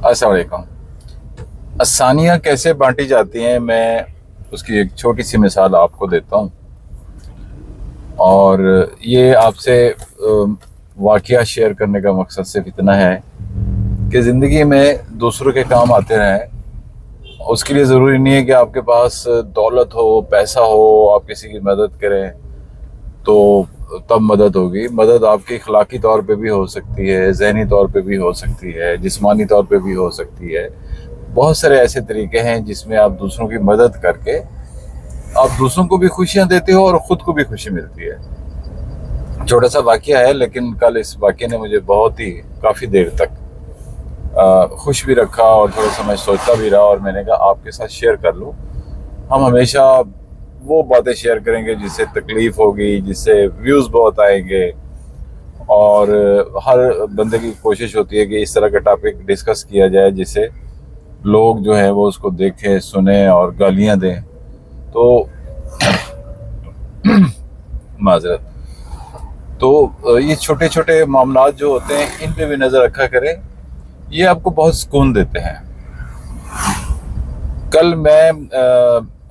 अस्सलाम वालेकुम। आसानियाँ कैसे बांटी जाती हैं, मैं उसकी एक छोटी सी मिसाल आपको देता हूँ। और ये आपसे वाक़या शेयर करने का मकसद सिर्फ इतना है कि ज़िंदगी में दूसरों के काम आते रहें। उसके लिए ज़रूरी नहीं है कि आपके पास दौलत हो, पैसा हो, आप किसी की मदद करें तो तब मदद होगी। मदद आपकी अखलाकी तौर पे भी हो सकती है, ज़हनी तौर पे भी हो सकती है, जिस्मानी तौर पे भी हो सकती है। बहुत सारे ऐसे तरीके हैं जिसमें आप दूसरों की मदद करके आप दूसरों को भी खुशियां देते हो और ख़ुद को भी खुशी मिलती है। छोटा सा वाक़या है, लेकिन कल इस वाक़ये ने मुझे बहुत ही काफ़ी देर तक खुश भी रखा और थोड़ा सा मैं सोचता भी रहा, और मैंने कहा आपके साथ शेयर कर लूँ। हम हमेशा वो बातें शेयर करेंगे जिससे तकलीफ़ होगी, जिससे व्यूज़ बहुत आएंगे, और हर बंदे की कोशिश होती है कि इस तरह का टॉपिक डिस्कस किया जाए जिससे लोग जो है वो उसको देखें, सुने और गालियां दें। तो माजरत। तो ये छोटे छोटे मामलात जो होते हैं इन पे भी नज़र रखा करें, ये आपको बहुत सुकून देते हैं। कल मैं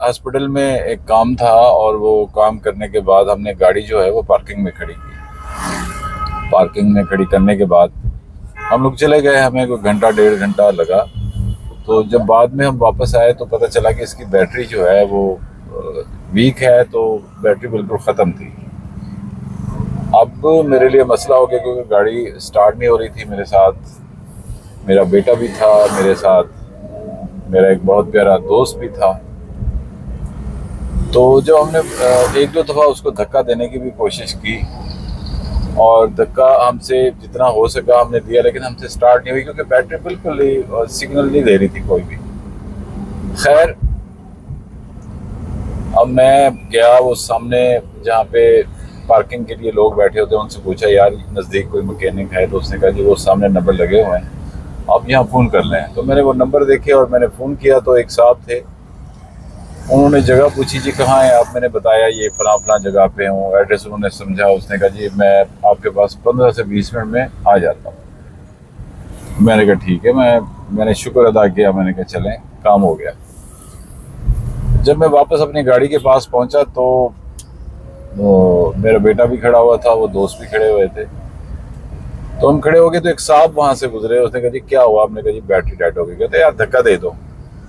हॉस्पिटल में एक काम था, और वो काम करने के बाद हमने गाड़ी जो है वो पार्किंग में खड़ी की। पार्किंग में खड़ी करने के बाद हम लोग चले गए, हमें कोई घंटा डेढ़ घंटा लगा। तो जब बाद में हम वापस आए तो पता चला कि इसकी बैटरी जो है वो वीक है, तो बैटरी बिल्कुल ख़त्म थी। अब मेरे लिए मसला हो गया क्योंकि गाड़ी स्टार्ट नहीं हो रही थी। मेरे साथ मेरा बेटा भी था, मेरे साथ मेरा एक बहुत प्यारा दोस्त भी था। तो जब हमने एक दो दफ़ा उसको धक्का देने की भी कोशिश की, और धक्का हमसे जितना हो सका हमने दिया, लेकिन हमसे स्टार्ट नहीं हुई क्योंकि बैटरी बिल्कुल ही सिग्नल नहीं दे रही थी कोई भी। खैर, अब मैं गया वो सामने जहाँ पे पार्किंग के लिए लोग बैठे होते हैं, उनसे पूछा यार नज़दीक कोई मैकेनिक है? तो उसने कहा जी वो सामने नंबर लगे हुए हैं, आप यहाँ फ़ोन कर लें। तो मैंने वो नंबर देखे और मैंने फ़ोन किया, तो एक साहब थे, उन्होंने जगह पूछी जी कहाँ है आप? मैंने बताया ये फलां फलां जगह पे हूँ, एड्रेस उन्होंने समझा। उसने कहा जी मैं आपके पास 15 से 20 मिनट में आ जाता हूँ। मैंने कहा ठीक है। मैंने शुक्र अदा किया, मैंने कहा चलें, काम हो गया। जब मैं वापस अपनी गाड़ी के पास पहुँचा तो मेरा बेटा भी खड़ा हुआ था, वो दोस्त भी खड़े हुए थे। तो हम खड़े हो गए तो एक साहब वहाँ से गुजरे, उसने कहा जी क्या हुआ? आपने कहा जी बैटरी डेड हो गई। कहते यार धक्का दे दो।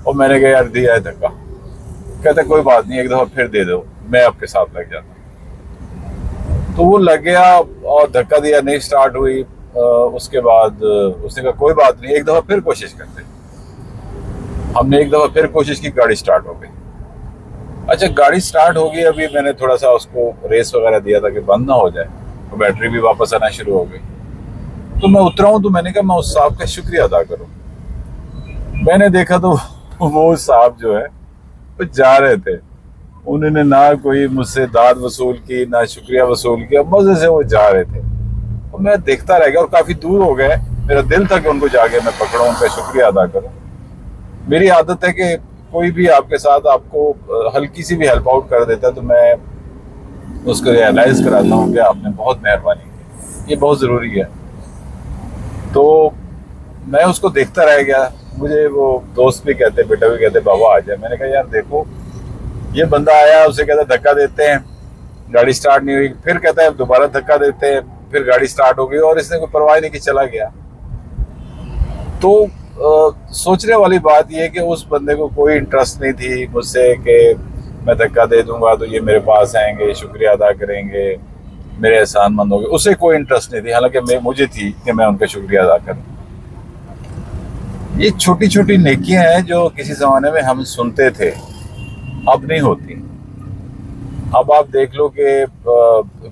और मैंने कहा यार दिया है धक्का। कहते कोई बात नहीं, एक दफ़ा फिर दे दो, मैं आपके साथ लग जाता। तो वो लग गया और धक्का दिया, नहीं स्टार्ट हुई। उसके बाद उसने कहा कोई बात नहीं, एक दफ़ा फिर कोशिश करते। हमने एक दफ़ा फिर कोशिश की, गाड़ी स्टार्ट हो गई। अच्छा गाड़ी स्टार्ट हो गई, अभी मैंने थोड़ा सा उसको रेस वगैरह दिया था कि बंद ना हो जाए, तो बैटरी भी वापस आना शुरू हो गई। तो मैं उतरा हूँ, तो मैंने कहा मैं उस साहब का शुक्रिया अदा करूँ। मैंने देखा तो वो साहब जो है वो जा रहे थे, उन्होंने ना कोई मुझसे दाद वसूल की, ना शुक्रिया वसूल किया, मजे से वो जा रहे थे। और मैं देखता रह गया, और काफी दूर हो गए। मेरा दिल था कि उनको जाके मैं पकड़ूं, उनका शुक्रिया अदा करूं। मेरी आदत है कि कोई भी आपके साथ आपको हल्की सी भी हेल्प आउट कर देता है तो मैं उसको रियलाइज कराता हूँ कि आपने बहुत मेहरबानी की, ये बहुत ज़रूरी है। तो मैं उसको देखता रह गया। मुझे वो दोस्त भी कहते, बेटा भी कहते बाबा आ जाए। मैंने कहा यार देखो, ये बंदा आया, उसे कहता धक्का देते हैं, गाड़ी स्टार्ट नहीं हुई, फिर कहता है दोबारा धक्का देते हैं, फिर गाड़ी स्टार्ट हो गई, और इसने कोई परवाह नहीं की, चला गया। तो सोचने वाली बात यह है कि उस बंदे को कोई इंटरेस्ट नहीं थी मुझसे कि मैं धक्का दे दूंगा तो ये मेरे पास आएंगे, शुक्रिया अदा करेंगे, मेरे एहसानमंद होंगे। उसे कोई इंटरेस्ट नहीं थी, हालांकि मुझे थी कि मैं उनका शुक्रिया अदा करूं। ये छोटी छोटी नेकियां हैं जो किसी ज़माने में हम सुनते थे, अब नहीं होती। अब आप देख लो कि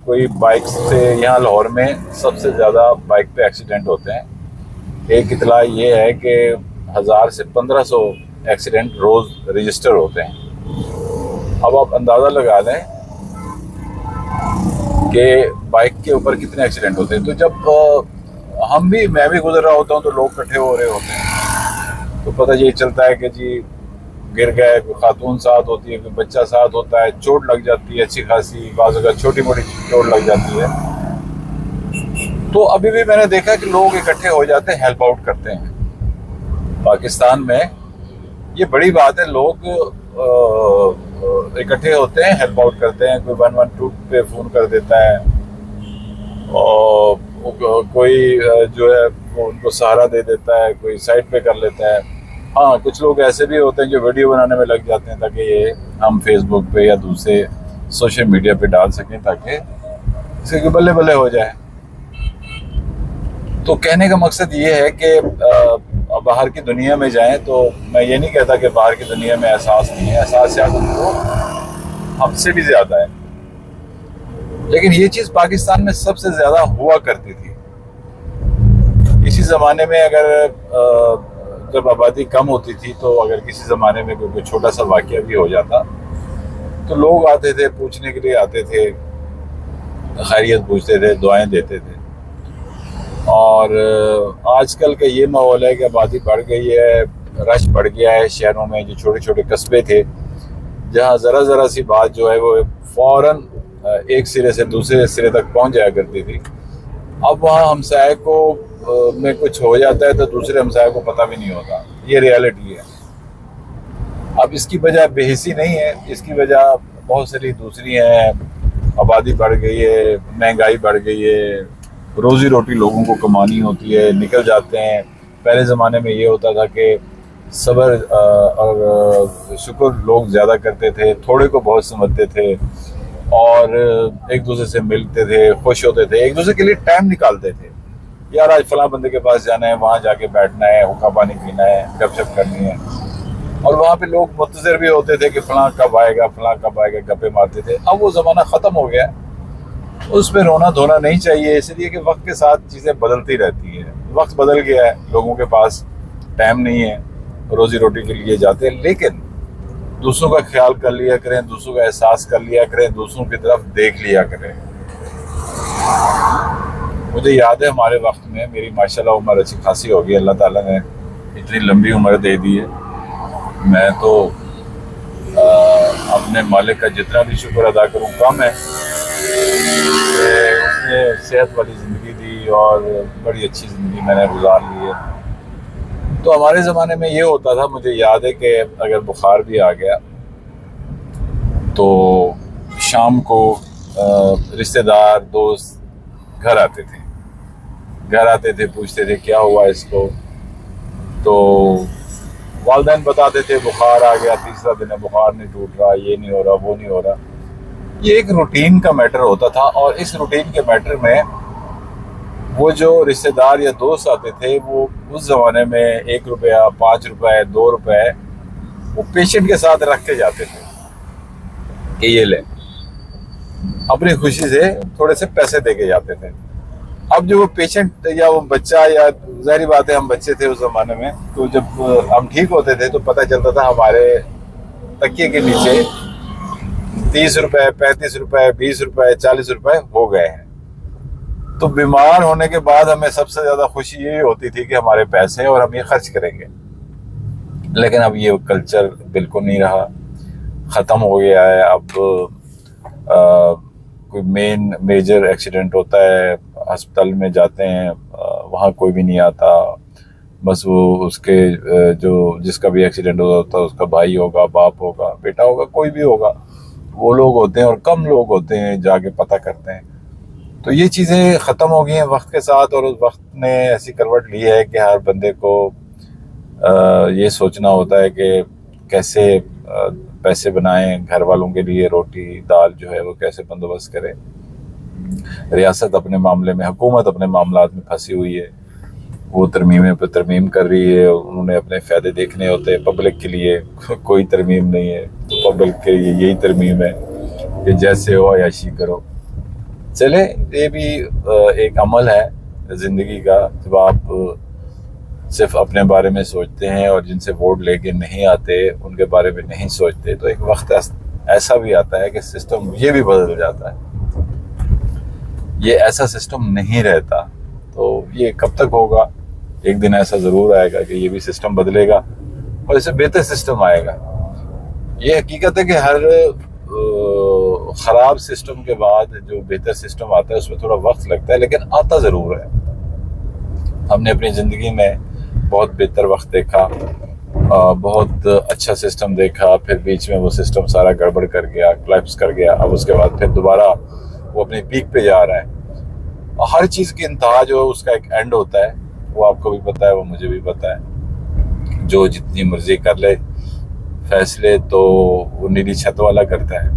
कोई बाइक से, यहाँ लाहौर में सबसे ज़्यादा बाइक पे एक्सीडेंट होते हैं। एक इतला ये है कि 1000 से 1500 एक्सीडेंट रोज़ रजिस्टर होते हैं। अब आप अंदाज़ा लगा लें कि बाइक के ऊपर कितने एक्सीडेंट होते हैं। तो जब मैं भी गुजर रहा होता हूँ तो लोग इकट्ठे हो रहे होते हैं, तो पता यही चलता है कि जी गिर गए, कोई खातून साथ होती है, कोई बच्चा साथ होता है, चोट लग जाती है अच्छी खासी, बाज़ अगर छोटी मोटी चोट लग जाती है। तो अभी भी मैंने देखा कि लोग इकट्ठे हो जाते हैं, हेल्प आउट करते हैं। पाकिस्तान में ये बड़ी बात है, लोग इकट्ठे होते हैं, हेल्प आउट करते हैं, कोई 112 पे फ़ोन कर देता है और कोई जो है वो उनको सहारा दे देता है, कोई साइड पे कर लेता है। हाँ, कुछ लोग ऐसे भी होते हैं जो वीडियो बनाने में लग जाते हैं ताकि ये हम फेसबुक पे या दूसरे सोशल मीडिया पे डाल सकें ताकि इसके बल्ले बल्ले हो जाए। तो कहने का मकसद ये है कि बाहर की दुनिया में जाएं, तो मैं ये नहीं कहता कि बाहर की दुनिया में एहसास नहीं है, एहसास शायद उनको हमसे भी ज़्यादा है, लेकिन ये चीज़ पाकिस्तान में सबसे ज़्यादा हुआ करती थी। इसी ज़माने में अगर जब आबादी कम होती थी तो अगर किसी ज़माने में कोई छोटा सा वाक़या भी हो जाता तो लोग आते थे, पूछने के लिए आते थे, खैरियत पूछते थे, दुआएं देते थे। और आजकल का ये माहौल है कि आबादी बढ़ गई है, रश बढ़ गया है शहरों में। जो छोटे छोटे कस्बे थे जहाँ ज़रा ज़रा सी बात जो है वो फ़ौरन एक सिरे से दूसरे सिरे तक पहुँच जाया करती थी, अब वहाँ हमसाये को में कुछ हो जाता है तो दूसरे हमसाये को पता भी नहीं होता। ये रियलिटी है। अब इसकी वजह बेहिसी नहीं है, इसकी वजह बहुत सारी दूसरी हैं। आबादी बढ़ गई है, महंगाई बढ़ गई है, रोज़ी रोटी लोगों को कमानी होती है, निकल जाते हैं। पहले ज़माने में ये होता था कि सब्र और शुक्र लोग ज़्यादा करते थे, थोड़े को बहुत समझते थे और एक दूसरे से मिलते थे, खुश होते थे, एक दूसरे के लिए टाइम निकालते थे। यार आज फलां बंदे के पास जाना है, वहाँ जाके बैठना है, हुक्का पानी पीना है, गपशप करनी है। और वहाँ पे लोग मुंतज़िर भी होते थे कि फलां कब आएगा, फलां कब आएगा, गप्पे मारते थे। अब वो ज़माना ख़त्म हो गया, उस पर रोना धोना नहीं चाहिए, इसलिए कि वक्त के साथ चीज़ें बदलती रहती हैं। वक्त बदल गया है, लोगों के पास टाइम नहीं है, रोज़ी रोटी के लिए जाते हैं, लेकिन दूसरों का ख्याल कर लिया करें, दूसरों का एहसास कर लिया करें, दूसरों की तरफ देख लिया करें। मुझे याद है हमारे वक्त में, मेरी माशाल्लाह उम्र अच्छी खासी हो गई, अल्लाह ताला ने इतनी लंबी उम्र दे दी है। मैं तो अपने मालिक का जितना भी शुक्र अदा करूँ कम है। उसने सेहत वाली ज़िंदगी दी और बड़ी अच्छी ज़िंदगी मैंने गुजार ली है। तो हमारे ज़माने में ये होता था, मुझे याद है कि अगर बुखार भी आ गया तो शाम को रिश्तेदार दोस्त घर आते थे, पूछते थे क्या हुआ इसको। तो वालिदैन बताते थे बुखार आ गया, तीसरा दिन है, बुखार नहीं टूट रहा, ये नहीं हो रहा, वो नहीं हो रहा। ये एक रूटीन का मैटर होता था और इस रूटीन के मैटर में वो जो रिश्तेदार या दोस्त आते थे वो उस ज़माने में 1 रुपया, 5 रुपए, 2 रुपए वो पेशेंट के साथ रख के जाते थे कि ये ले, अपनी खुशी से थोड़े से पैसे दे के जाते थे। अब जो वो पेशेंट या वो बच्चा, या ज़ाहिर बात है हम बच्चे थे उस ज़माने में, तो जब हम ठीक होते थे तो पता चलता था हमारे तकिए के नीचे 30 रुपए, 35 रुपए, 20 रुपए, 40 रुपए हो गए हैं। तो बीमार होने के बाद हमें सबसे ज़्यादा खुशी ये होती थी कि हमारे पैसे और हम ये खर्च करेंगे, लेकिन अब ये कल्चर बिल्कुल नहीं रहा, ख़त्म हो गया है। अब कोई मेजर एक्सीडेंट होता है, अस्पताल में जाते हैं, वहाँ कोई भी नहीं आता, बस वो उसके जो जिसका भी एक्सीडेंट होता है उसका भाई होगा, बाप होगा, बेटा होगा, कोई भी होगा, वो लोग होते हैं और कम लोग होते हैं जाके पता करते हैं। तो ये चीज़ें ख़त्म हो गई हैं वक्त के साथ, और उस वक्त ने ऐसी करवट ली है कि हर बंदे को ये सोचना होता है कि कैसे पैसे बनाएं, घर वालों के लिए रोटी दाल जो है वो कैसे बंदोबस्त करें। रियासत अपने मामले में, हुकूमत अपने मामलात में फंसी हुई है, वो तरमीमें पर तरमीम कर रही है, उन्होंने अपने फ़ायदे देखने होते हैं। पब्लिक के लिए कोई तरमीम नहीं है, तो पब्लिक के लिए यही तरमीम है कि जैसे हो याशी करो। चले, ये भी एक अमल है ज़िंदगी का। जब आप सिर्फ अपने बारे में सोचते हैं और जिनसे वोट लेके नहीं आते उनके बारे में नहीं सोचते, तो एक वक्त ऐसा भी आता है कि सिस्टम ये भी बदल जाता है। ये ऐसा सिस्टम नहीं रहता, तो ये कब तक होगा? एक दिन ऐसा ज़रूर आएगा कि ये भी सिस्टम बदलेगा और इससे बेहतर सिस्टम आएगा। ये हकीकत है कि हर ख़राब सिस्टम के बाद जो बेहतर सिस्टम आता है उसमें थोड़ा वक्त लगता है, लेकिन आता ज़रूर है। हमने अपनी ज़िंदगी में बहुत बेहतर वक्त देखा, बहुत अच्छा सिस्टम देखा, फिर बीच में वो सिस्टम सारा गड़बड़ कर गया, क्लैप्स कर गया। अब उसके बाद फिर दोबारा वो अपनी पीक पे जा रहा है। और हर चीज़ की इंतहा जो है उसका एक एंड होता है, वो आपको भी पता है, वो मुझे भी पता है। जो जितनी मर्जी कर ले फैसले तो वो नीली छत वाला करता है,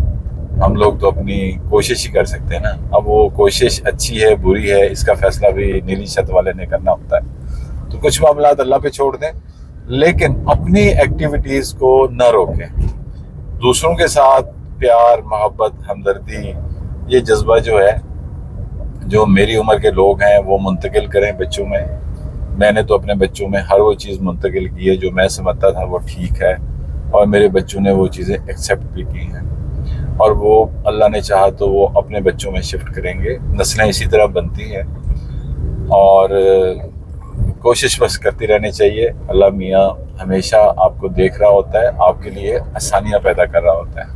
हम लोग तो अपनी कोशिश ही कर सकते हैं ना। अब वो कोशिश अच्छी है बुरी है इसका फैसला भी नीली छत वाले ने करना होता है। तो कुछ मामला अल्लाह पे छोड़ दें, लेकिन अपनी एक्टिविटीज को न रोकें। दूसरों के साथ प्यार, मोहब्बत, हमदर्दी, ये जज्बा जो है, जो मेरी उम्र के लोग हैं वो मुंतकिल करें बच्चों में। मैंने तो अपने बच्चों में हर वो चीज़ मुंतकिल की है जो मैं समझता था वो ठीक है, और मेरे बच्चों ने वो चीज़ें एक्सेप्ट भी की हैं, और वो अल्लाह ने चाहा तो वो अपने बच्चों में शिफ्ट करेंगे। नस्लें इसी तरह बनती हैं, और कोशिश बस करती रहनी चाहिए। अल्लाह मियाँ हमेशा आपको देख रहा होता है, आपके लिए आसानियाँ पैदा कर रहा होता है।